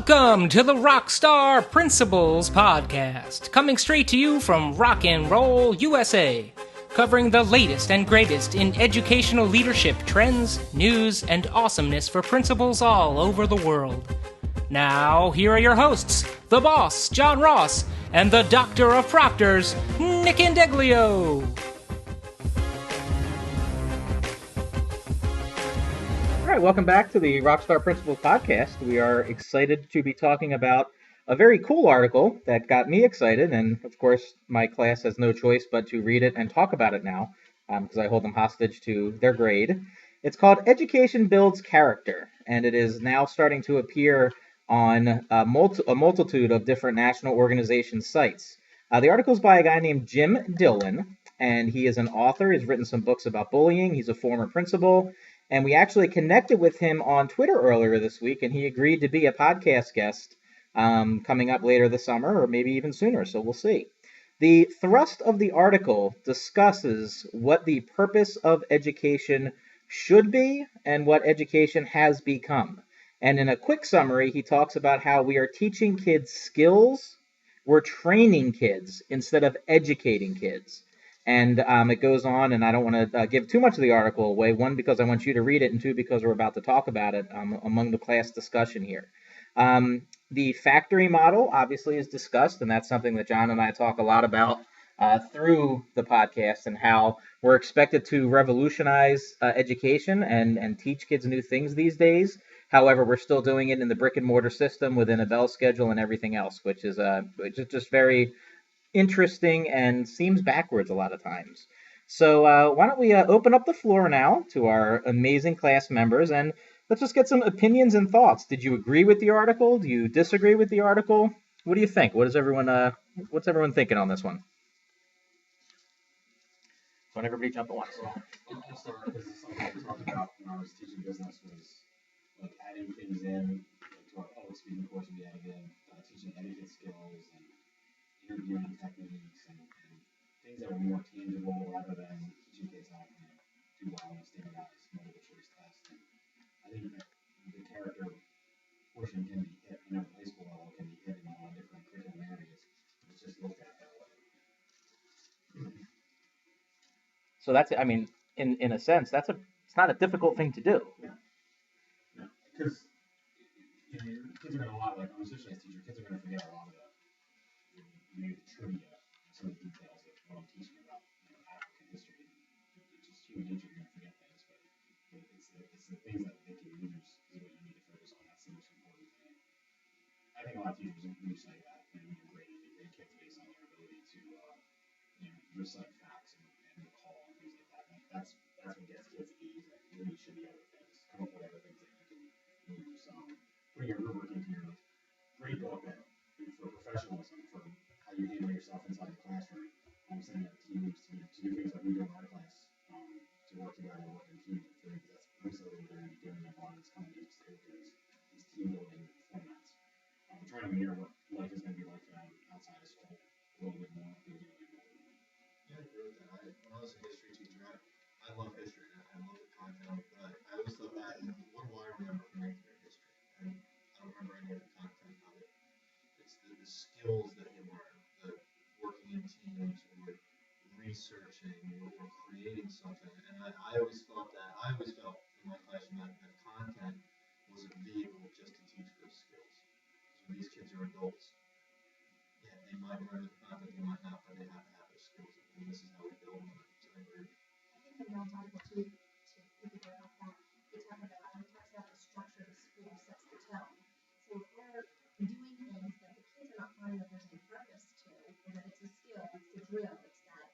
Welcome to the Rockstar Principles Podcast, coming straight to you from Rock and Roll, USA, covering the latest and greatest in educational leadership trends, news, and awesomeness for principals all over the world. Now, here are your hosts, the boss, John Ross, and the Doctor of Proctors, Nick Indeglio. All right, welcome back to the Rockstar Principles Podcast. We are excited to be talking about a very cool article that got me excited, and of course, my class has no choice but to read it and talk about it now, because I hold them hostage to their grade. It's called Education Builds Character, and it is now starting to appear on a multitude of different national organization sites. The article is by a guy named Jim Dillon, and he is an author. He's written some books about bullying. He's a former principal. And we actually connected with him on Twitter earlier this week, and he agreed to be a podcast guest coming up later this summer, or maybe even sooner, so we'll see. The thrust of the article discusses what the purpose of education should be and what education has become. And in a quick summary, he talks about how we are teaching kids skills, we're training kids instead of educating kids. And it goes on, and I don't want to give too much of the article away. One, because I want you to read it, and two, because we're about to talk about it among the class discussion here. The factory model, obviously, is discussed, and that's something that John and I talk a lot about through the podcast, and how we're expected to revolutionize education and teach kids new things these days. However, we're still doing it in the brick-and-mortar system within a bell schedule and everything else, which is just very interesting and seems backwards a lot of times. So why don't we open up the floor now to our amazing class members, and let's just get some opinions and thoughts. Did you agree with the article? Do you disagree with the article? What do you think? What's everyone thinking on this one? Don't everybody jump at once. I'll start because it's something we talked about when I was teaching business, was like adding things in to our public speaking course. We added in teaching etiquette skills and interviewing techniques and things that were more tangible rather than teaching kids how to do well in a standardized multiple choice test. And I think that the character portion can be hit, at the high school level, can be hit in a lot of different curriculum areas. It's just looked at that way. So that's, in a sense, it's not a difficult thing to do. Yeah. No, because kids are going to like, I'm a social studies teacher, kids are going to forget a lot of maybe the trivia, some of the details of what I'm teaching about, African history. It's just human nature, you're going to forget things, but it's the things that they can use is what you need to focus on. That's the most important thing. I think a lot of teachers do say that, you grade kids based on their ability to, recite facts and recall and things like that. That's what gets kids E's, and really should be other things. Come up with other things that you can use. Putting your rubric into your grade book for professionalism, for how you handle yourself inside the classroom. I'm saying that teams to do things like we do in our class, to work together, work in teams. I think that's mostly what we're going to be doing in a lot of these companies, these team building formats. We're trying to mirror what life is going to be like for them outside of school a little bit more. Yeah, I agree with that. When I was a history teacher, I love history. I love the content, but I always thought that, what do I remember from 8th grade history? And I don't remember any of the content of it. It's the skills that you learn, the working in teams or researching or creating something. And I always felt in my classroom that content was a vehicle just to teach those skills. Because when these kids are adults, yeah, they might remember the content, they might not, but they have to have those skills. And this is how we build them. So I agree. I think the Bell's article too, to figure out that they talk about the structure of the school sets the tone. So if we're doing things that the kids are not finding that there's a purpose to, or that it's a skill, it's the drill, it's that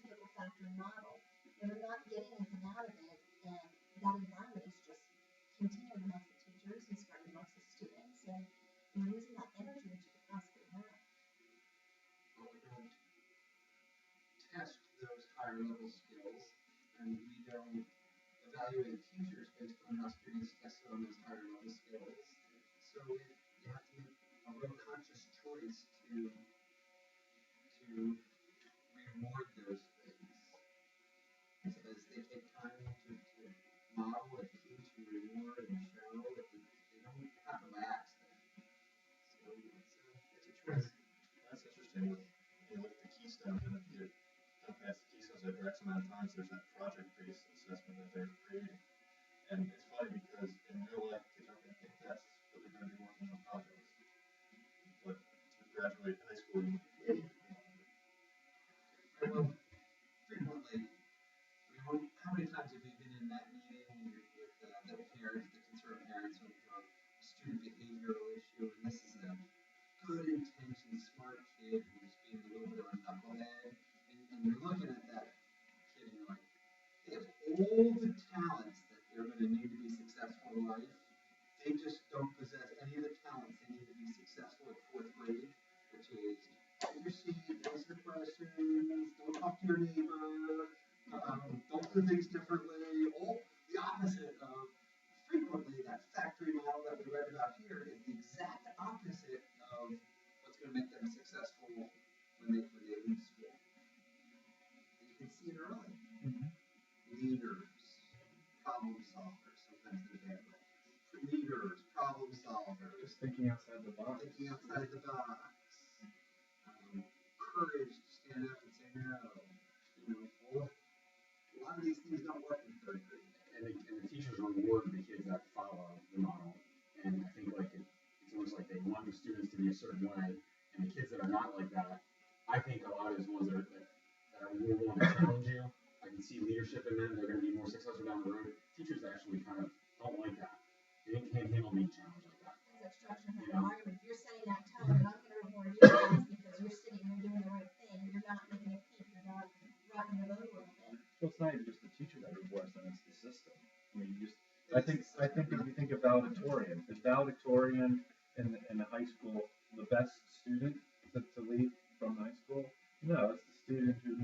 typical factory model, and they're not getting anything out of it, and that environment is just continuing amongst the teachers and spreading amongst the students, and you're losing that energy that you could possibly have. Well, we don't test those higher level skills, and we don't evaluate teachers based on how students tested on those higher level skills. So you have to make a real conscious choice to reward those things. Because they take time to model and teach and reward and show. They don't happen by accident. times there's that project-based assessment that they're creating. And it's funny because in real life, kids aren't going to take tests, but they're going to be working on projects. But to graduate high school, you need to be Well, frequently, how many times have you been in that meeting with the parents, the concerned parents on a student behavioral issue, and this is a good intentioned, smart kid who's being a little bit of a knucklehead, and you're looking at that kid and you're like, they have all the talents that they're going to need to be successful in life. They just don't possess any of the talents they need to be successful at fourth grade, which is take your seat, answer questions, don't talk to your neighbor, don't do things differently. All the opposite of frequently that factory model that we read about here is the exact opposite of what's going to make them successful when they leave school. And you can see it early. Leaders, problem solvers, sometimes in a bad way. Leaders, problem solvers. Just thinking outside the box. Thinking outside the box. Courage to stand up and say no. A lot of these things don't work in third grade. And the teachers reward the kids that follow the model. And I think it's almost like they want the students to be a certain way. And the kids that are not like that, I think a lot of those ones that are more willing to challenge you. I can see leadership in them. They're going to be more successful down the road. Teachers actually kind of don't like that. They can't handle being challenged like that. That structure has an argument. If you're setting that tone, and I'm going to reward you guys because you're sitting here doing the right thing, you're not making a peep, you're not rocking the boat a little bit. Well, it's not even just the teacher that rewards them; it's the system. I mean, I think if you think of valedictorian, is valedictorian in the high school the best student to leave from high school? No, it's the student who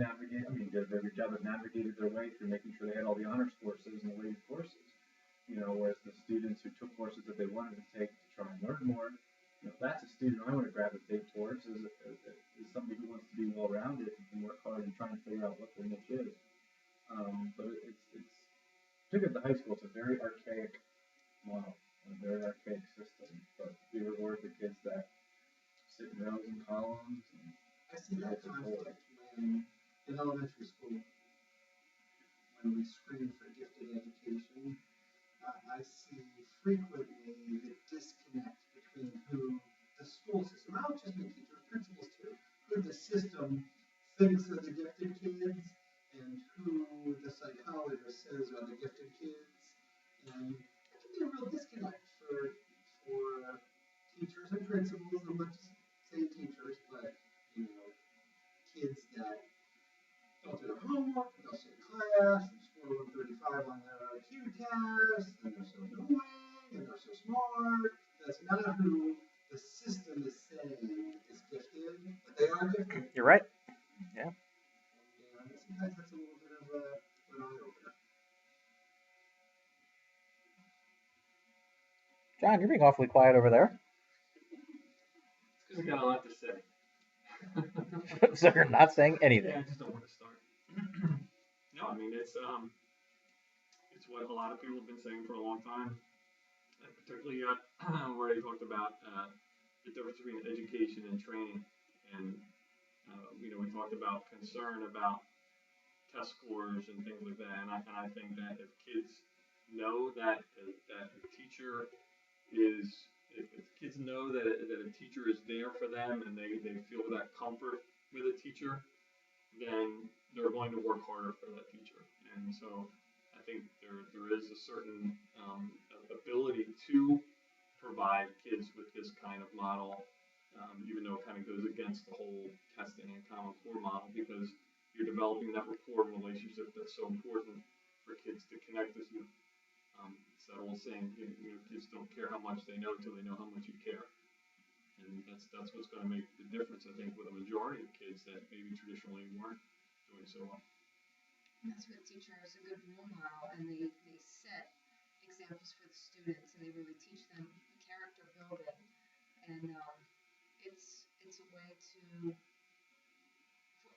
did a very good job of navigated their way through making sure they had all the honors courses and the weighted courses. Whereas the students who took courses that they wanted to take to try and learn more, that's a student I want to gravitate towards as somebody who wants to be well-rounded and work hard and try and figure out what their niche is. But it's particularly at the high school, it's a very archaic model, a very archaic system. But we reward the kids that sit in rows and columns. And I see that conflict when in elementary school, when we screen for gifted education, I see frequently the disconnect between who the school system, I don't just mean teachers, principals too, who the system thinks are the gifted kids and who the psychologist says are the gifted kids. And there can be a real disconnect for teachers and principals, and let's say teachers, but kids that don't do their homework, don't sit in class, and score 135 on their IQ test, and they're so annoying, and they're so smart. That's not who the system is saying is gifted, but they are gifted. You're right. Yeah. And sometimes that's a little bit of an eye-opener. John, you're being awfully quiet over there. It's because I got a lot to say. So you're not saying anything. Yeah, I just don't want to start. No, I mean it's what a lot of people have been saying for a long time, and particularly where they talked about the difference between education and training, and we talked about concern about test scores and things like that, and I think that if kids know that a teacher is if kids know that a teacher is there for them and they feel that comfort with a teacher, then they're going to work harder for that teacher. And so I think there is a certain ability to provide kids with this kind of model, even though it kind of goes against the whole testing and Common Core model, because you're developing that rapport and relationship that's so important for kids to connect with you. It's that old saying, kids don't care how much they know until they know how much you care. And that's what's going to make the difference, I think, with a majority of kids that maybe traditionally weren't doing so well. And that's what teacher is a good role model, and they set examples for the students, and they really teach them character building. And it's a way to,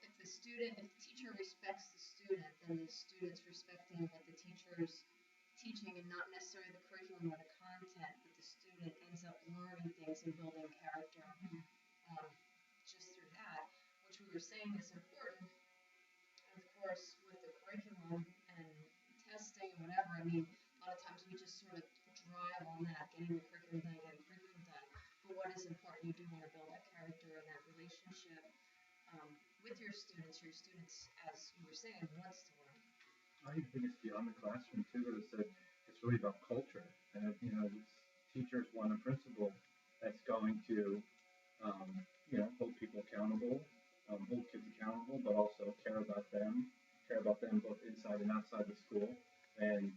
if the teacher respects the student, then the student's respecting what the teacher's teaching, and not necessarily the curriculum or the content, but the student ends up learning things and building character just through that, which we were saying is important. And of course, with the curriculum I mean, a lot of times we just sort of drive on that, getting the curriculum done, getting curriculum done. But what is important, you do want to build that character and that relationship with your students, as you were saying, wants to learn. I think it's beyond the classroom too, but it's really about culture. And it's teachers want a principal that's going to hold people accountable, hold kids accountable, but also care about them both inside and outside the school, and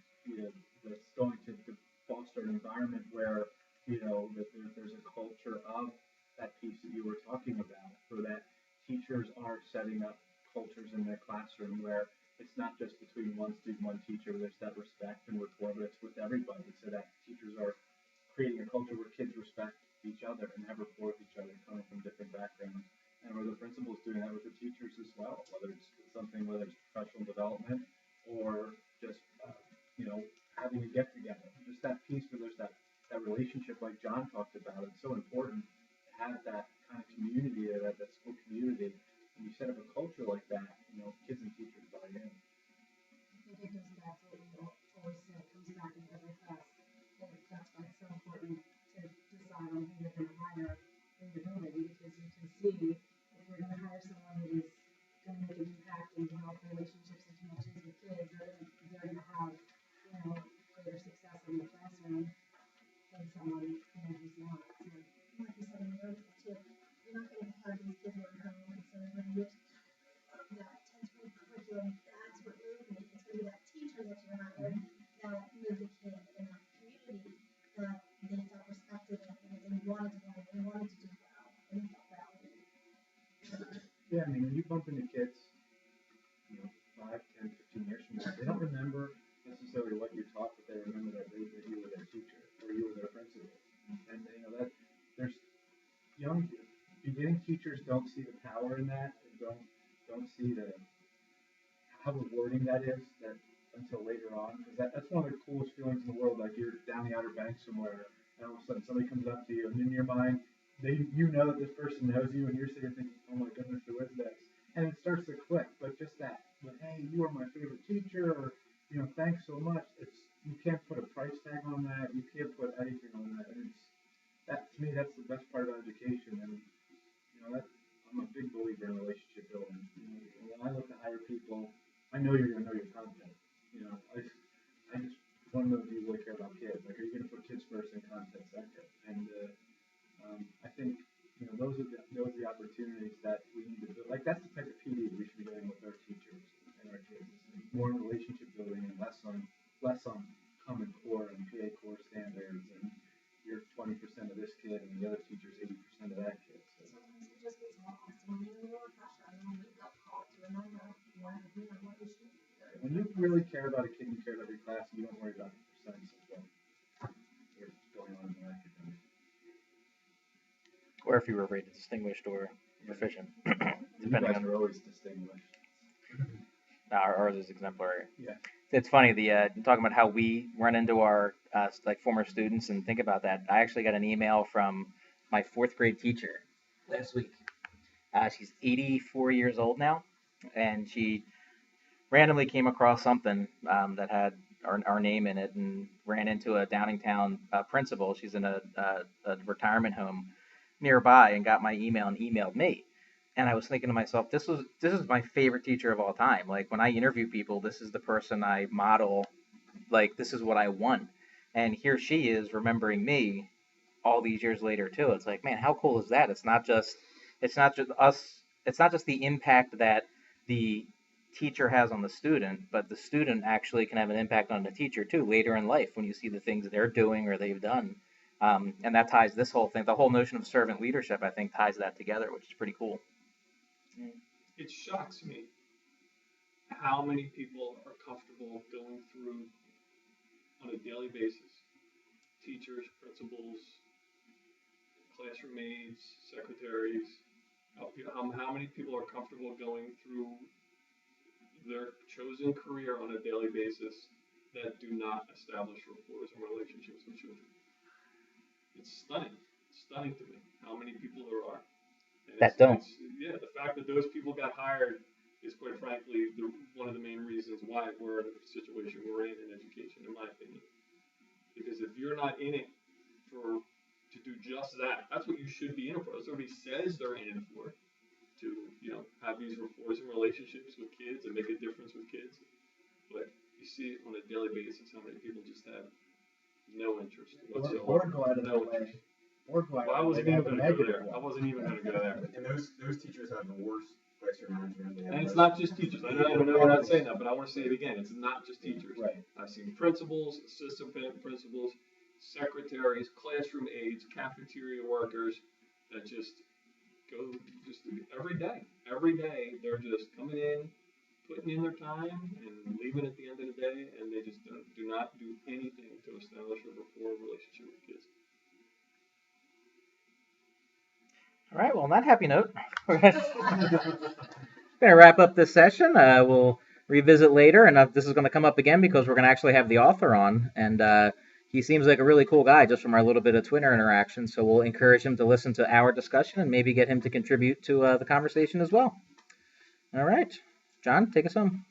that's going to foster an environment where that there's a culture of that piece that you were talking about, so that teachers are setting up cultures in their classroom where it's not just between one student, one teacher, there's that respect and rapport, but it's with everybody, so that teachers are creating a culture where kids respect each other and have rapport with each other coming from different backgrounds. And where the principal's doing that with the teachers as well, whether it's professional development or just, having a get together. Just that piece where there's that relationship like John talked about. It's so important to have that kind of community, that school community. When you set up a culture like that, kids and teachers buy in. I think it goes back to what we always say, it comes back in every class. And that's why it's so important to decide on who you're going to hire in your building, because you can see if you're going to hire someone that is going to make an impact and develop relationships and connections with kids, they're going to have, greater success in the classroom than someone, who's not. So, like you said in the article too, you're not going to have these kids learn how to listen. So when you that 10th grade curriculum, that's what moved me. It's going to be that teacher that you hired that moved the kid in that community, that they felt respected and they wanted to learn, they wanted to do well, and they felt validated. Yeah, I mean, when you bump into kids, 5, 10, 15 years from now, they don't remember necessarily what you taught, but they remember that you were their teacher or you were their principal. And that there's young beginning teachers don't see the power in that, and don't see how rewarding that is until later on, because that's one of the coolest feelings in the world. Like you're down the Outer Banks somewhere, and all of a sudden somebody comes up to you, and in your mind, that this person knows you, and you're sitting there thinking, oh my goodness, who is this? And it starts to click. But just that, hey, you are my favorite teacher, or thanks so much. You can't put a price tag on that. You can't put anything on that. And to me, that's the best part about education. And I'm a big believer in relationship building. When I look to hire people, I know you're gonna know your content. I just want to know if you really care about kids. Like, are you gonna put kids first and content second? And I think those are the opportunities that we need to build. Like, that's the type of PD we should be doing with our teachers and our kids. More relationship building and less on Common Core and PA core standards, and you're 20% of this kid and the other teacher's 80% of that kid. So sometimes it just gets lost when you're a little pressure and then wake up call to remember what you should do. When you really care about a kid, you care about your class, you don't worry about the percents of what's going on in their academic. Or if you were rated distinguished or proficient. You guys are always distinguished. Ours is exemplary. Yeah. It's funny, talking about how we run into our former students, and think about that. I actually got an email from my 4th grade teacher last week. She's 84 years old now, and she randomly came across something that had our name in it, and ran into a Downingtown principal. She's in a retirement home nearby, and got my email and emailed me. And I was thinking to myself, this is my favorite teacher of all time. Like, when I interview people, this is the person I model. Like, this is what I want. And here she is remembering me all these years later too. It's like, man, how cool is that? It's not just us. It's not just the impact that the teacher has on the student, but the student actually can have an impact on the teacher too later in life, when you see the things they're doing or they've done. And that ties this whole thing. The whole notion of servant leadership, I think, ties that together, which is pretty cool. It shocks me how many people are comfortable going through on a daily basis, teachers, principals, classroom aides, secretaries, how many people are comfortable going through their chosen career on a daily basis that do not establish rapport and relationships with children. It's stunning to me how many people there are. And that don't. The fact that those people got hired is quite frankly one of the main reasons why we're in the situation we're in education, in my opinion. Because if you're not in it to do just that, that's what you should be in it for. That's what everybody says they're in it for. To, have these rapports and relationships with kids and make a difference with kids. But you see on a daily basis how many people just have no interest whatsoever. Or go out of their way. Or go out I of wasn't their even way. going to go there. I wasn't even going to go there. And those teachers have the worst classroom management. And it's not just teachers. I know we're not saying that, but I want to say it again. It's not just teachers. Right. I've seen principals, assistant principals, secretaries, classroom aides, cafeteria workers that just go every day. Every day they're just coming in, putting in their time, and leaving at the end of the day, and they just do not do anything to establish a rapport relationship with kids. All right, well, on that happy note, we're going to wrap up this session. We'll revisit later, and this is going to come up again because we're going to actually have the author on, and he seems like a really cool guy just from our little bit of Twitter interaction, so we'll encourage him to listen to our discussion and maybe get him to contribute to the conversation as well. All right. John, take us home.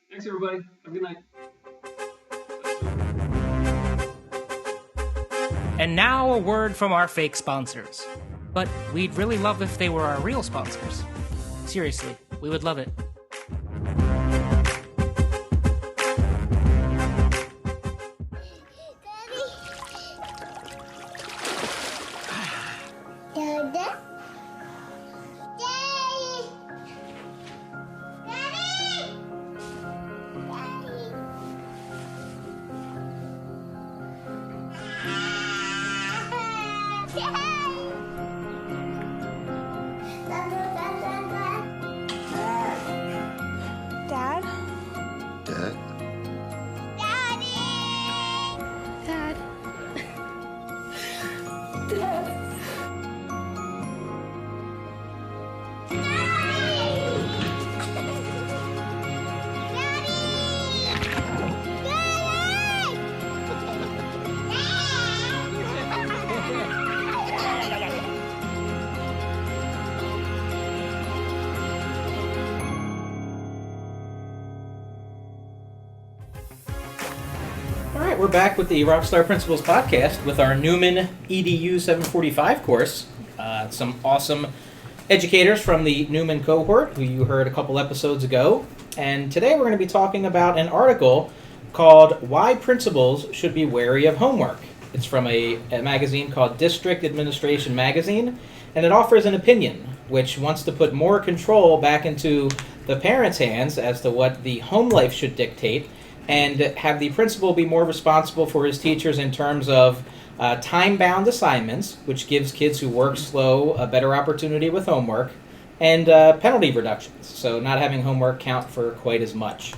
Thanks, everybody. Have a good night. And now a word from our fake sponsors. But we'd really love if they were our real sponsors. Seriously, we would love it. We're back with the Rockstar Principles podcast with our Neumann EDU 745 course. Some awesome educators from the Neumann Cohort who you heard a couple episodes ago. And today we're going to be talking about an article called Why Principals Should Be Wary of Homework. It's from a magazine called District Administration Magazine, and it offers an opinion which wants to put more control back into the parents' hands as to what the home life should dictate, and have the principal be more responsible for his teachers in terms of time-bound assignments, which gives kids who work slow a better opportunity with homework, and penalty reductions, so not having homework count for quite as much.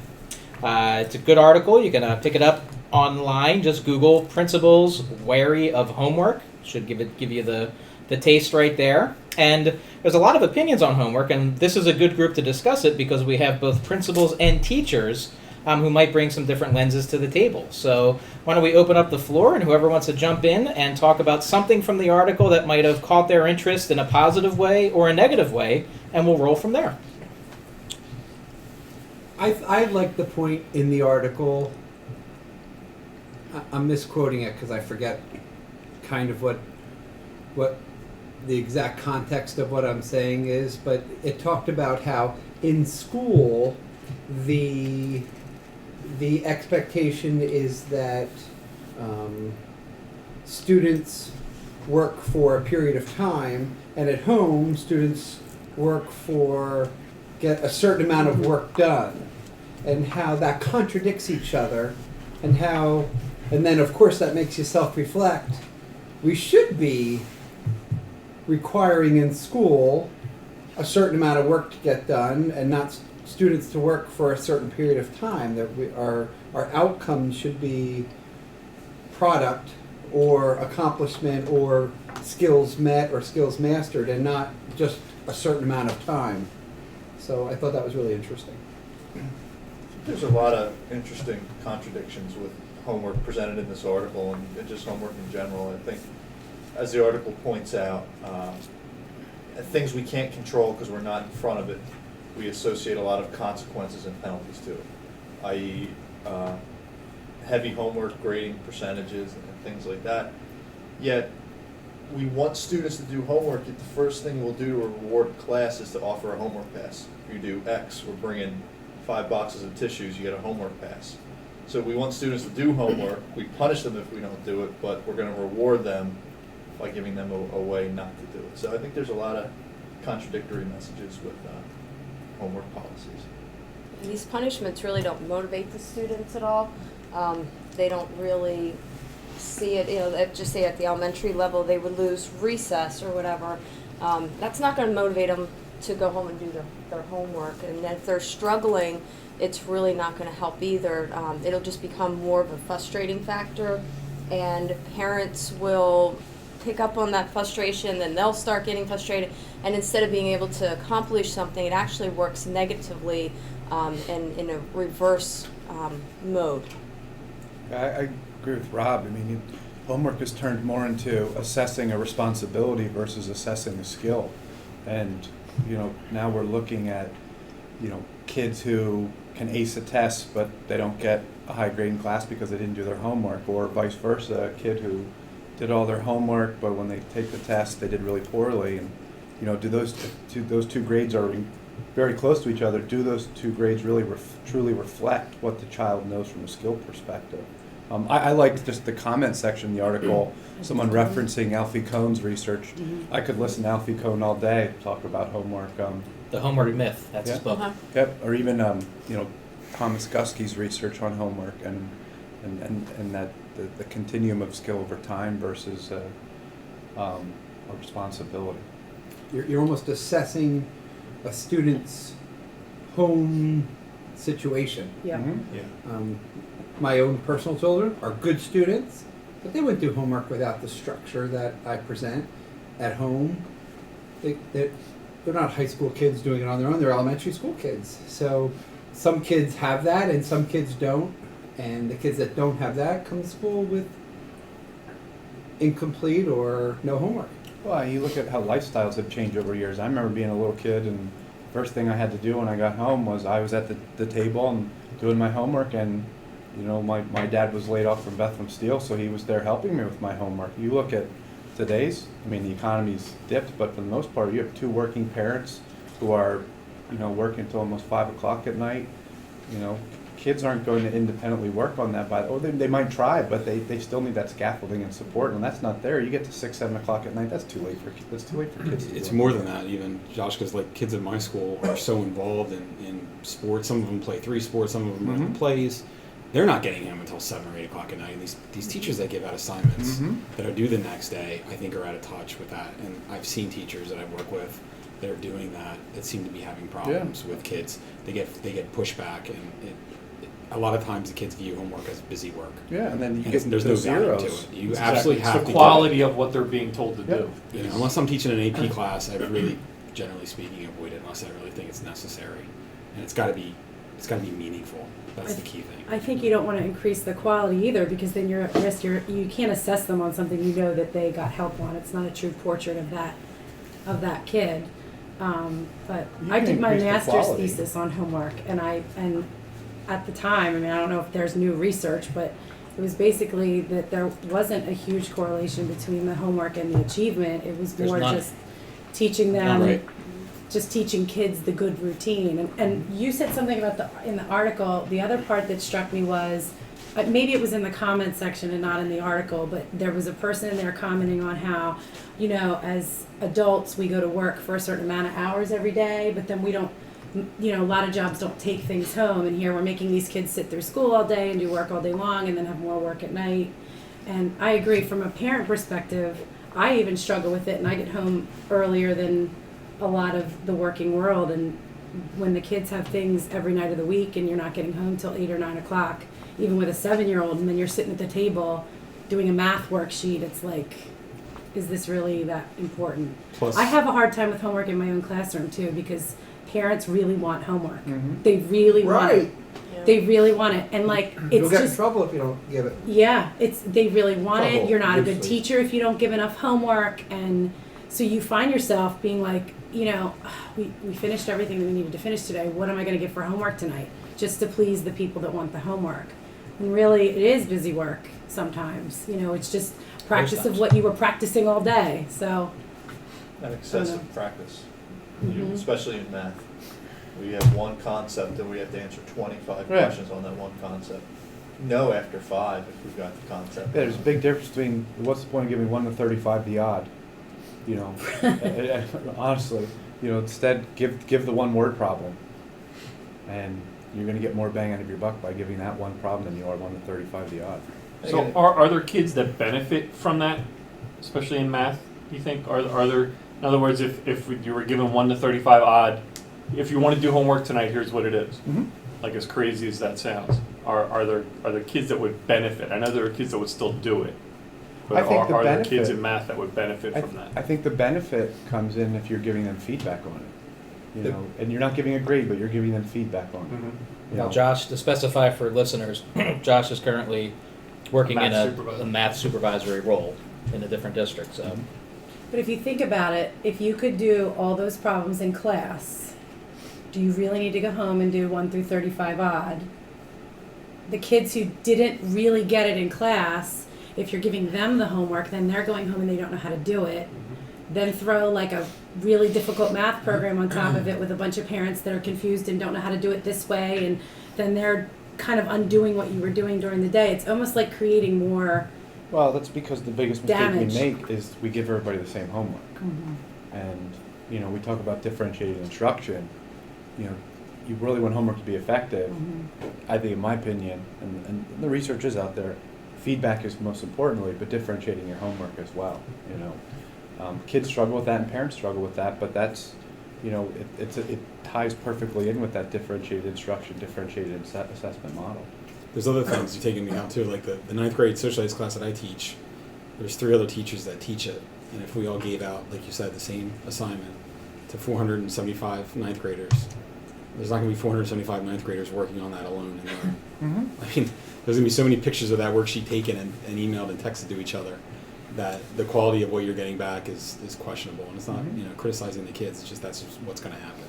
It's a good article. You can pick it up online. Just Google "Principals Wary of Homework." Should give you the taste right there. And there's a lot of opinions on homework, and this is a good group to discuss it because we have both principals and teachers who might bring some different lenses to the table. So why don't we open up the floor, and whoever wants to jump in and talk about something from the article that might have caught their interest in a positive way or a negative way, and we'll roll from there. I like the point in the article. I'm misquoting it because I forget kind of what the exact context of what I'm saying is, but it talked about how in school the expectation is that students work for a period of time, and at home students get a certain amount of work done, and how that contradicts each other, and then of course that makes you self-reflect. We should be requiring in school a certain amount of work to get done, and not students to work for a certain period of time. That our outcomes should be product or accomplishment or skills met or skills mastered, and not just a certain amount of time. So I thought that was really interesting. There's a lot of interesting contradictions with homework presented in this article, and just homework in general. I think, as the article points out, things we can't control because we're not in front of it, we associate a lot of consequences and penalties to it, i.e., heavy homework grading percentages and things like that. Yet, we want students to do homework, yet the first thing we'll do to reward class is to offer a homework pass. If you do X, we're bringing 5 boxes of tissues, you get a homework pass. So we want students to do homework, we punish them if we don't do it, but we're going to reward them by giving them a way not to do it. So I think there's a lot of contradictory messages with homework policies. These punishments really don't motivate the students at all. They don't really see it, just say at the elementary level they would lose recess or whatever. That's not going to motivate them to go home and do their homework. And if they're struggling, it's really not going to help either. It'll just become more of a frustrating factor, and parents will pick up on that frustration, then they'll start getting frustrated, and instead of being able to accomplish something, it actually works negatively and in a reverse mode. I agree with Rob. I mean, homework is turned more into assessing a responsibility versus assessing a skill. And, now we're looking at, kids who can ace a test, but they don't get a high grade in class because they didn't do their homework, or vice versa, a kid who did all their homework, but when they take the test, they did really poorly. And, do those two grades are very close to each other. Do those two grades really truly reflect what the child knows from a skill perspective? I liked just the comment section in the article, someone referencing Alfie Kohn's research. I could listen to Alfie Kohn all day talk about homework. The Homework Myth, that's his book. Yep, or even Thomas Guskey's research on homework and that the continuum of skill over time versus a responsibility. You're almost assessing a student's home situation. Yeah. Mm-hmm. My own personal children are good students, but they wouldn't do homework without the structure that I present at home. They're not high school kids doing it on their own, they're elementary school kids. So some kids have that and some kids don't. And the kids that don't have that come to school with incomplete or no homework. Well, you look at how lifestyles have changed over years. I remember being a little kid, and the first thing I had to do when I got home was I was at the table and doing my homework, and my dad was laid off from Bethlehem Steel, so he was there helping me with my homework. You look at today's, the economy's dipped, but for the most part, you have 2 working parents who are, working until almost 5 o'clock at night. Kids aren't going to independently work on that, they might try, but they still need that scaffolding and support. When that's not there, you get to 6, 7 o'clock at night. That's too late for kids. It's more than that, even Josh, because kids at my school are so involved in sports. Some of them play 3 sports, some of them run plays. They're not getting home until 7 or 8 o'clock at night. And these teachers that give out assignments that are due the next day, I think, are out of touch with that. And I've seen teachers that I work with that are doing that seem to be having problems with kids. They get pushback, and a lot of times the kids view homework as busy work. Yeah, and then there's no value to it. You absolutely have to. It's the quality of what they're being told to do. Unless I'm teaching an AP class, I really, generally speaking, avoid it unless I really think it's necessary, and it's got to be meaningful. That's the key thing. I think you don't want to increase the quality either, because then you're at risk. You can't assess them on something you know that they got help on. It's not a true portrait of that kid. But I did my master's thesis on homework, and at the time, I don't know if there's new research, but it was basically that there wasn't a huge correlation between the homework and the achievement. It was more just teaching them, just teaching kids the good routine. And you said something about in the article, the other part that struck me was, maybe it was in the comment section and not in the article, but there was a person in there commenting on how, as adults, we go to work for a certain amount of hours every day, but then we don't, a lot of jobs don't take things home, and here we're making these kids sit through school all day and do work all day long and then have more work at night. And I agree, from a parent perspective, I even struggle with it, and I get home earlier than a lot of the working world, and when the kids have things every night of the week and you're not getting home till 8 or 9 o'clock, even with a 7-year-old, and then you're sitting at the table doing a math worksheet, it's like, is this really that important? Plus, I have a hard time with homework in my own classroom too, because parents really want homework. They really want it. Yeah. They really want it, and you'll get in trouble if you don't give it. Yeah, they really want it. You're not a good teacher if you don't give enough homework, and So you find yourself being like, we finished everything that we needed to finish today. What am I going to give for homework tonight? Just to please the people that want the homework. And really, it is busy work sometimes. It's just practice of what you were practicing all day. So. And excessive practice, Mhm. especially in math. We have one concept and we have to answer 25 questions on that one concept. No after 5 if we've got the concept. Yeah, there's a big difference between what's the point of giving 1 to 35 the odd, honestly, instead give the one word problem, and you're going to get more bang out of your buck by giving that one problem than you are 1 to 35 the odd. So are there kids that benefit from that, especially in math, you think? Are there, in other words, if you were given 1 to 35 odd, if you want to do homework tonight, here's what it is. Mm-hmm. Like, as crazy as that sounds, are there kids that would benefit? I know there are kids that would still do it, but I think are there benefit, kids in math that would benefit from that? I think the benefit comes in if you're giving them feedback on it, and you're not giving a grade, but you're giving them feedback on it. Mm-hmm. Now, Josh, to specify for listeners, Josh is currently working in a math supervisory role in a different district. So, But if you think about it, if you could do all those problems in class, do you really need to go home and do 1 through 35 odd? The kids who didn't really get it in class, if you're giving them the homework, then they're going home and they don't know how to do it. Then throw like a really difficult math program on top of it with a bunch of parents that are confused and don't know how to do it this way, and then they're kind of undoing what you were doing during the day. It's almost like creating more. Well, that's because the biggest mistake damage. we make is we give everybody the same homework. And, we talk about differentiated instruction. You really want homework to be effective. I think, in my opinion, and the research is out there, feedback is most importantly, but differentiating your homework as well. Kids struggle with that and parents struggle with that, but that's, it ties perfectly in with that differentiated instruction, differentiated assessment model. There's other things you take into account too, like the 9th grade social studies class that I teach. There's 3 other teachers that teach it, and if we all gave out, like you said, the same assignment to 475 9th graders, there's not going to be 475 9th graders working on that alone. I mean, there's going to be so many pictures of that worksheet taken and emailed and texted to each other that the quality of what you're getting back is questionable. And it's not criticizing the kids. It's just that's just what's going to happen.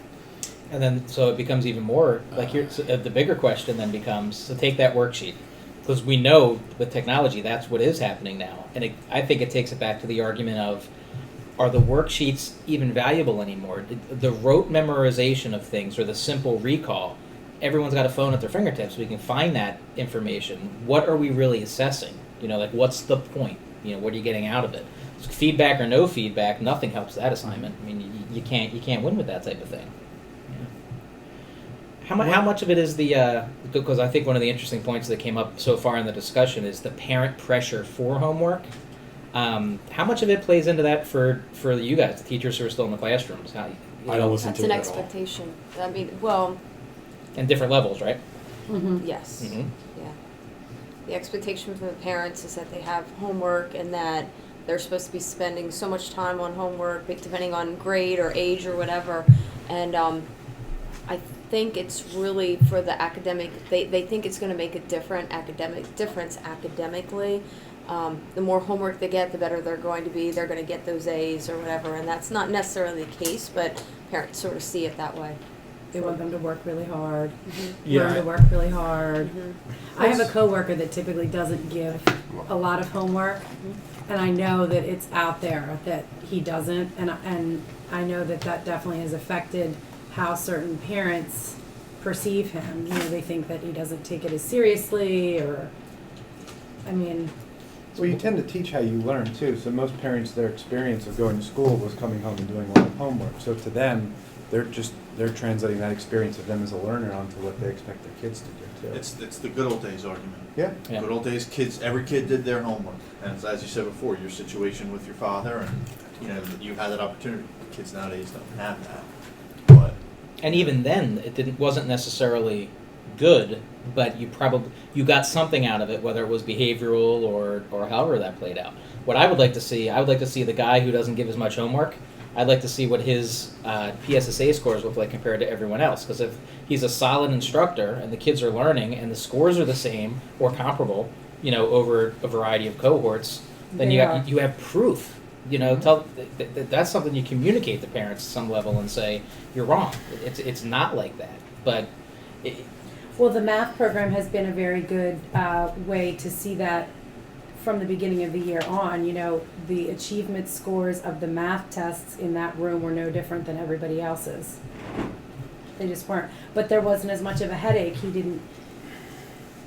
and then so it becomes even more like the bigger question then becomes, so take that worksheet, because we know with technology that's what is happening now, and I think it takes it back to the argument of, are the worksheets even valuable anymore? The rote memorization of things or the simple recall, everyone's got a phone at their fingertips, we can find that information. What are we really assessing? Like, what's the point? What are you getting out of it? Feedback or no feedback, nothing helps that assignment. I mean, you can't win with that type of thing. How much of it is because I think one of the interesting points that came up so far in the discussion is the parent pressure for homework. How much of it plays into that for you guys, the teachers who are still in the classrooms? I don't listen That's to an it at expectation. I mean, well, And different levels, right? yes. Mm-hmm. Yeah. The expectation from the parents is that they have homework and that they're supposed to be spending so much time on homework, depending on grade or age or whatever. And I think it's really for the academic. They think it's going to make a difference academically. The more homework they get, the better they're going to be. They're going to get those A's or whatever, and that's not necessarily the case, but parents sort of see it that way. They want them to work really hard, Yeah. learn to work really hard. I have a coworker that typically doesn't give a lot of homework, and I know that it's out there that he doesn't, and I know that definitely has affected how certain parents perceive him. They think that he doesn't take it as seriously, or, I mean. Well, you tend to teach how you learn too. So most parents, their experience of going to school was coming home and doing a lot of homework. So to them, they're translating that experience of them as a learner onto what they expect their kids to do too. It's the good old days argument. Yeah. Good old days, every kid did their homework. And as you said before, your situation with your father, and you had that opportunity. Kids nowadays don't have that. But And even then, it wasn't necessarily good, but you got something out of it, whether it was behavioral or however that played out. What I would like to see the guy who doesn't give as much homework. I'd like to see what his PSSA scores look like compared to everyone else. Because if he's a solid instructor and the kids are learning and the scores are the same or comparable, over a variety of cohorts, then you have proof You know, that's something you communicate to parents at some level and say, you're wrong. It's not like that. But well, the math program has been a very good way to see that from the beginning of the year on. You know, the achievement scores of the math tests in that room were no different than everybody else's. They just weren't. But there wasn't as much of a headache.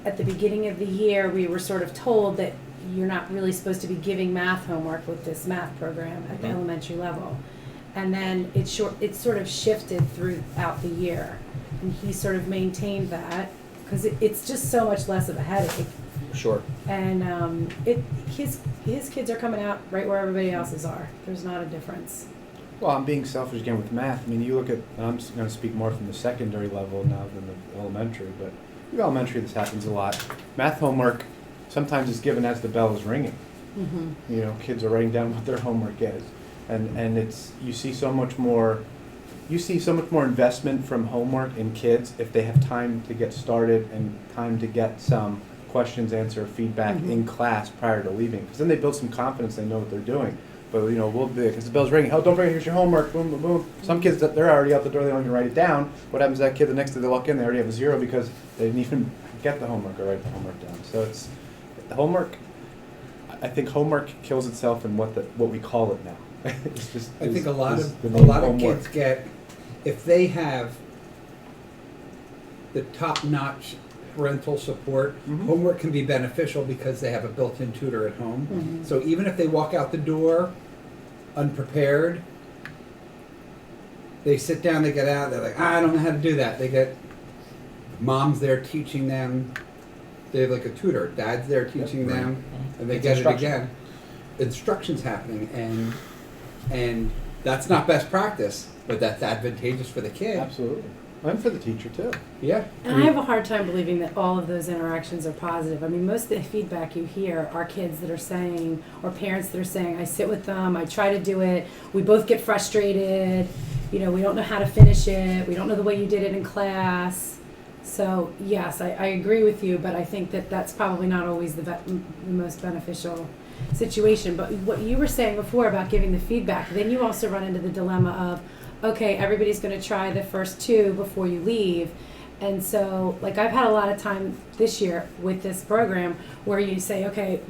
At the beginning of the year, we were sort of told that you're not really supposed to be giving math homework with this math program at the elementary level. And then it sort of shifted throughout the year. And he sort of maintained that because it's just so much less of a headache. Sure. And his kids are coming out right where everybody else's are. There's not a difference. Well, I'm being selfish again with math. I mean, you look at, and I'm going to speak more from the secondary level now than the elementary, but in elementary this happens a lot. Math homework sometimes is given as the bell is ringing. Mm-hmm. You know, kids are writing down what their homework is. And it's, you see so much more investment from homework in kids if they have time to get started and time to get some questions, answer, feedback in class prior to leaving. Because then they build some confidence, they know what they're doing. But, you know, we'll be, because the bell's ringing, oh, don't forget, here's your homework, boom, boom, boom. Some kids, they're already out the door, they don't even write it down. What happens to that kid the next day they walk in, they already have a 0 because they didn't even get the homework or write the homework down. So it's, the homework, I think homework kills itself in what we call it now. It's just, I think a lot of kids get, if they have the top-notch parental support, homework can be beneficial because they have a built-in tutor at home. So even if they walk out the door unprepared, they sit down, they get out, they're like, I don't know how to do that. They get mom's there teaching them. They have like a tutor. Dad's there teaching them, and they get it again. Instruction's happening, and that's not best practice, but that's advantageous for the kid. Absolutely. And for the teacher, too. Yeah. And I have a hard time believing that all of those interactions are positive. I mean, most of the feedback you hear are kids that are saying, or parents that are saying, I sit with them, I try to do it, we both get frustrated, you know, we don't know how to finish it, we don't know the way you did it in class. So, yes, I agree with you, but I think that that's probably not always the most beneficial situation. But what you were saying before about giving the feedback, then you also run into the dilemma of, okay, everybody's going to try the first 2 before you leave. And so, like, I've had a lot of time this year with this program where you say, okay,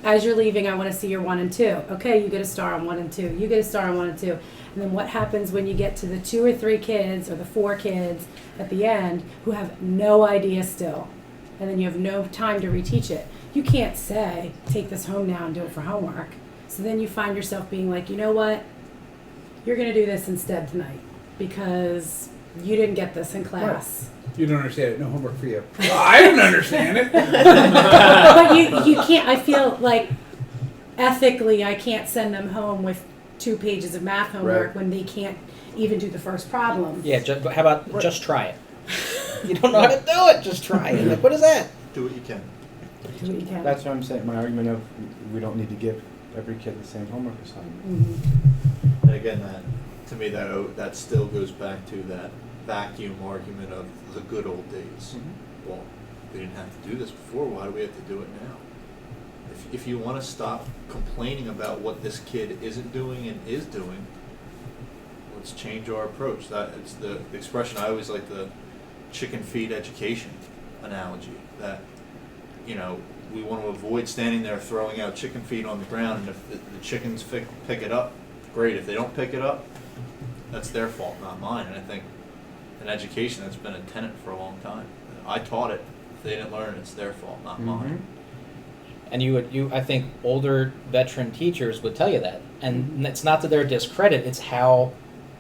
as you're leaving, I want to see your 1 and 2. Okay, you get a star on 1 and 2. You get a star on 1 and 2. And then what happens when you get to the 2 or 3 kids or the 4 kids at the end who have no idea still? And then you have no time to reteach it. You can't say, take this home now and do it for homework. So then you find yourself being like, you know what? You're going to do this instead tonight because you didn't get this in class. Right. You don't understand it. No homework for you. Well, I didn't understand it. But you can't. I feel like ethically, I can't send them home with 2 pages of math homework when they can't even do the first problem. Yeah, how about just try it? You don't know how to do it. Just try it. Like, what is that? Do what you can. Do what you can. That's what I'm saying. My argument of we don't need to give every kid the same homework assignment. And again, to me, that still goes back to that vacuum argument of the good old days. Well, we didn't have to do this before. Why do we have to do it now? If you want to stop complaining about what this kid isn't doing and is doing, let's change our approach. It's the expression I always like, the chicken feed education analogy. That, you know, we want to avoid standing there throwing out chicken feed on the ground, and if the chickens pick it up, great. If they don't pick it up, that's their fault, not mine. And I think in education, that's been a tenet for a long time. I taught it. If they didn't learn it, it's their fault, not mine. And I think older veteran teachers would tell you that. And it's not to their discredit, it's how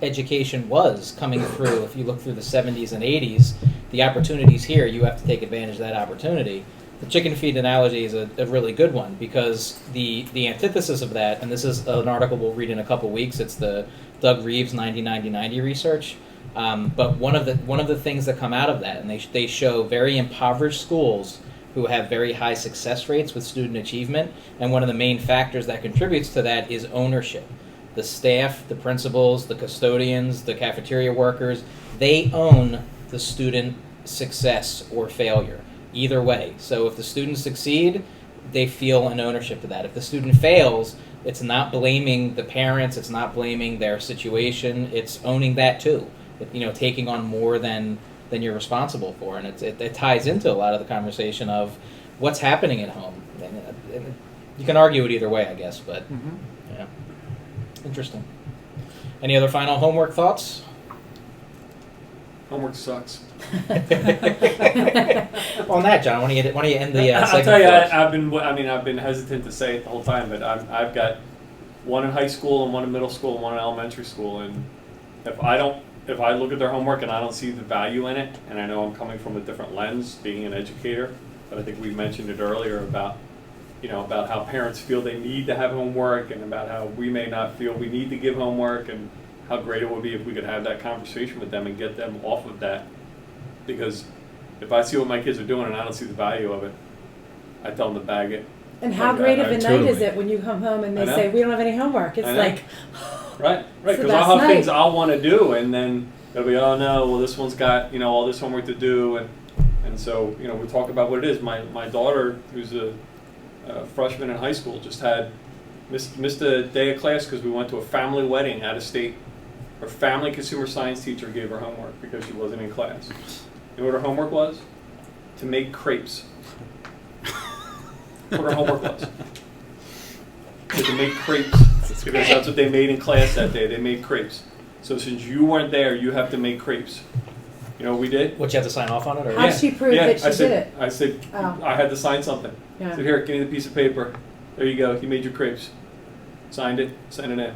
education was coming through. If you look through the 70s and 80s, the opportunities here, you have to take advantage of that opportunity. The chicken feed analogy is a really good one, because the antithesis of that, and this is an article we'll read in a couple weeks, it's the Doug Reeves 90-90-90 research, but one of the things that come out of that, and they show very impoverished schools who have very high success rates with student achievement, and one of the main factors that contributes to that is ownership. The staff, the principals, the custodians, the cafeteria workers, they own the student success or failure, either way. So if the students succeed, they feel an ownership to that. If the student fails, It's not blaming the parents. It's not blaming their situation. It's owning that too. Taking on more than you're responsible for, and it ties into a lot of the conversation of what's happening at home. And you can argue it either way, I guess, but yeah, interesting. Any other final homework thoughts? Homework sucks. On that, John, why don't you end the I'll segment tell you, for us? I've been hesitant to say it the whole time, but I've got one in high school and one in middle school and one in elementary school, and if I look at their homework and I don't see the value in it, and I know I'm coming from a different lens, being an educator, but I think we mentioned it earlier about how parents feel they need to have homework, and about how we may not feel we need to give homework, and how great it would be if we could have that conversation with them and get them off of that. Because if I see what my kids are doing and I don't see the value of it, I tell them to bag it. And how great of a night is it when you come home and they say, we don't have any homework? It's like... Right, because I'll have things I'll want to do, and then they'll be, oh no, well this one's got, all this homework to do, and so, we talk about what it is. My daughter, who's a freshman in high school, just missed a day of class because we went to a family wedding out of state. Her family consumer science teacher gave her homework because she wasn't in class. You know what her homework was? To make crepes. That's what her homework was. To make crepes. Because that's what they made in class that day. They made crepes. So since you weren't there, you have to make crepes. You know what we did? What, you have to sign off on it? Or how'd she prove that she did it? I said, I had to sign something. Yeah. I said, here, give me the piece of paper. There you go. You made your crepes. Signed it. Sent it in.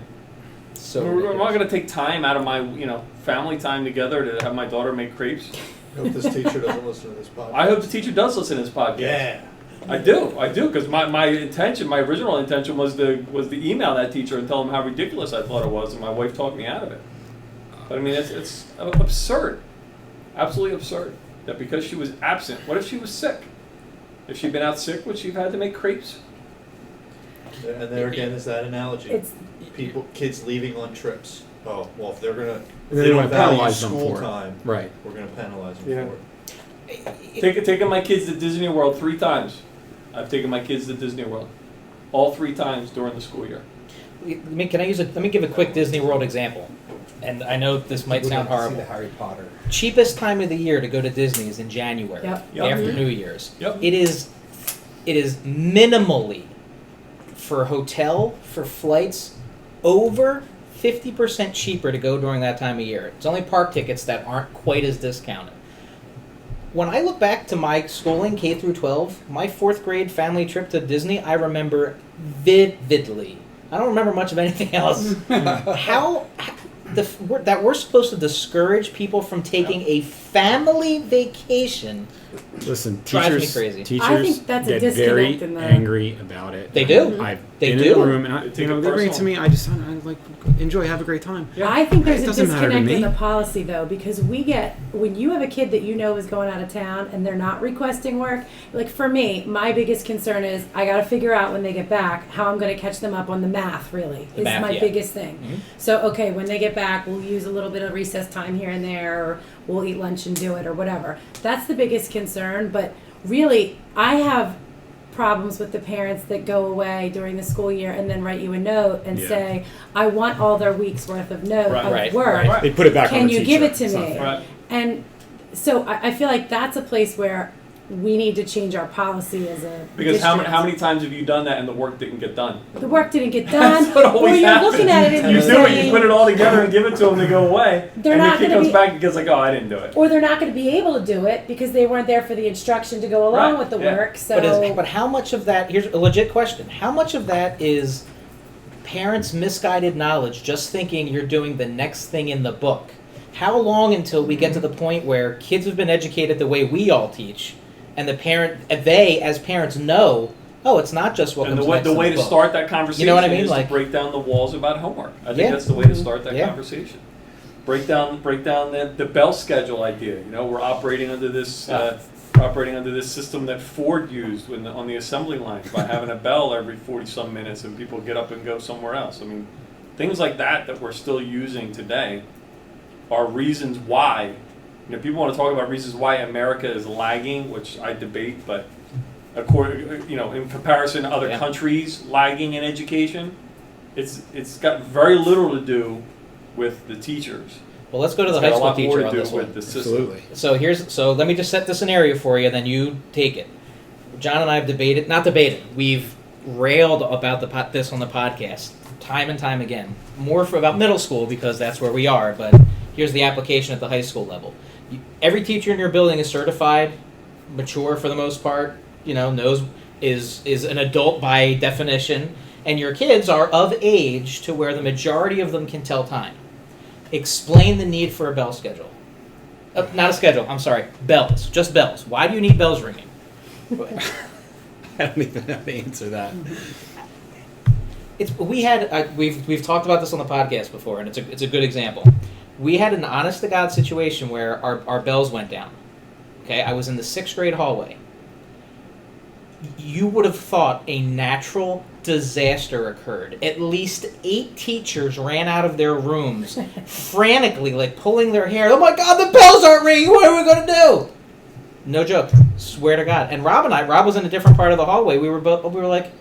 So I'm not going to take time out of my, family time together to have my daughter make crepes. I hope this teacher doesn't listen to this podcast. I hope the teacher does listen to this podcast. Yeah. I do, because my original intention was to email that teacher and tell him how ridiculous I thought it was, and my wife talked me out of it. But I mean, it's absurd, absolutely absurd, that because she was absent. What if she was sick? If she'd been out sick, would she have had to make crepes? And there again is that analogy. Kids leaving on trips. Oh, well, if they're gonna, they don't value penalize them school for it. time, right? We're gonna penalize them for it. Taking my kids to Disney World 3 times. I've taken my kids to Disney World, all 3 times during the school year. Let me give a quick Disney World example. And I know this might sound horrible. See the Harry Potter. Cheapest time of the year to go to Disney is in January, after New Year's. Yep. It is minimally for hotel, for flights, over 50% cheaper to go during that time of year. It's only park tickets that aren't quite as discounted. When I look back to my schooling, K through 12, my 4th grade family trip to Disney, I remember vividly. I don't remember much of anything else. That we're supposed to discourage people from taking a family vacation. Listen, drives me crazy. I think that's a get very disconnect in the... angry about it. They do. I've They been do. in the room, and They they bring it to me. I enjoy, have a great time. Yeah. I think there's It a doesn't matter to disconnect in me. the policy, though, because when you have a kid that you know is going out of town and they're not requesting work, like for me, my biggest concern is I got to figure out when they get back how I'm going to catch them up on the math, really, is my biggest thing. Mm-hmm. So, okay, when they get back, we'll use a little bit of recess time here and there, or we'll eat lunch and do it, or whatever. That's the biggest concern, but really, I have problems with the parents that go away during the school year and then write you a note and say, I want all their week's worth of work. They put it back on Can the you teacher. give it to It's me? not fair. And so I feel like that's a place where we need to change our policy as a Because district. how many times have you done that and the work didn't get done? The work didn't get done, That's what or always you're happens. looking at it and you you're do it, saying, you put it all together and give it to them to go away, They're and not the kid gonna comes be- back and goes like, oh, I didn't do it. or they're not going to be able to do it because they weren't there for the instruction to go along Right, with the yeah. work. So, But how much of that, here's a legit question, how much of that is parents' misguided knowledge, just thinking you're doing the next thing in the book? How long until we get to the point where kids have been educated the way we all teach, and they as parents know, oh, it's not just what And comes the way, next the in way the to book. start that conversation You know what I mean? is Like, to break down the walls about homework. I think Yeah. that's the way to start that Yeah. conversation. Break down the bell schedule idea. You know, we're operating under this system that Ford used on the assembly line by having a bell every 40-some minutes and people get up and go somewhere else. I mean, things like that we're still using today are reasons why. You know, people want to talk about reasons why America is lagging, which I debate, but in comparison to other countries lagging in education, it's got very little to do with the teachers. Well, let's go to the It's high got a school lot more teacher to on do this with one. the system. So let me just set the scenario for you, then you take it. John and I have not debated, we've railed about this on the podcast time and time again. More about middle school because that's where we are, but here's the application at the high school level. Every teacher in your building is certified, mature for the most part, is an adult by definition, and your kids are of age to where the majority of them can tell time. Explain the need for a bell schedule. Not a schedule, I'm sorry, bells. Just bells. Why do you need bells ringing? I don't even know how to answer that. We've talked about this on the podcast before, and it's a good example. We had an honest to God situation where our bells went down. Okay, I was in the 6th grade hallway. You would have thought a natural disaster occurred. At least 8 teachers ran out of their rooms, frantically, like pulling their hair. Oh my God, the bells aren't ringing! What are we gonna do? No joke. Swear to God. And Rob was in a different part of the hallway. We were like,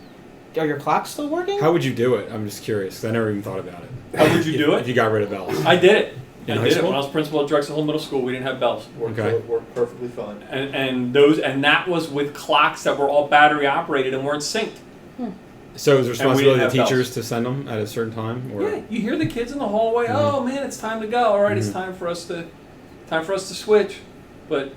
are your clocks still working? How would you do it? I'm just curious. 'Cause I never even thought about it. How would you do it? If you got rid of bells. I did it. In I high did it school? when I was principal at Drexel Hill Middle School. We didn't have bells. Worked perfectly fine. And that was with clocks that were all battery operated and weren't synced. So is the responsibility of the have teachers bells. to send them at a certain time? Or? Yeah, you hear the kids in the hallway. Mhm. Oh man, it's time to go. All right, it's Mhm. time for us to switch. But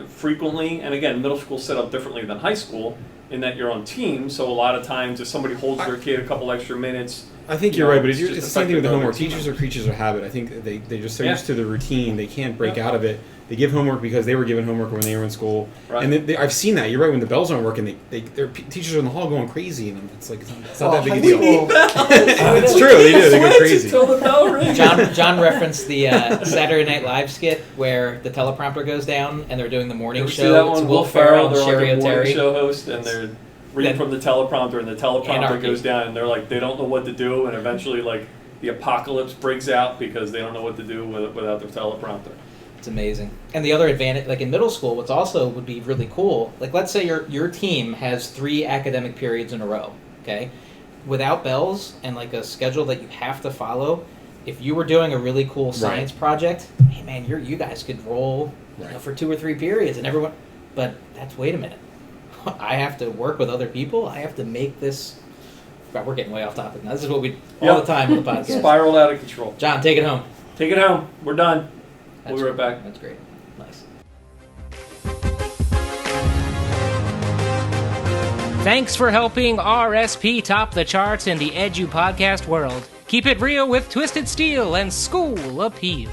frequently, and again, middle school set up differently than high school in that you're on teams. So a lot of times, if somebody holds their kid a couple extra minutes, I think you're right, but it's just the same thing with the affected homework. other Teachers are creatures of habit. I think they just so Yeah. used to the routine, they can't break out of it. They give homework because they were given homework when they were in school, Right. and I've seen that. You're right. When the bells aren't working, their teachers are in the hall going crazy, and it's like it's not that big a deal. It's true. They do. They go crazy. John referenced the Saturday Night Live skit where the teleprompter goes down and they're doing the morning You show. see that It's one? Will Ferrell and they're like Sherry a morning O'Terry. show host, and they're reading from the teleprompter, and the teleprompter Anarchy. goes down, and they're like, they don't know what to do, and eventually, like, the apocalypse breaks out because they don't know what to do without their teleprompter. It's amazing. And the other advantage, like in middle school, what's also would be really cool, like let's say your team has 3 academic periods in a row, okay? Without bells and like a schedule that you have to follow, if you were doing a really cool science project, hey man, you guys could roll for 2 or 3 periods and everyone, but wait a minute. I have to work with other people. I have to make this. God, we're getting way off topic now. This is what we all the time on the podcast. Spiraled out of control. John, take it home. Take it home. We're done. We'll be right back. That's great. Nice. Thanks for helping RSP top the charts in the Edu podcast world. Keep it real with Twisted Steel and School Appeal.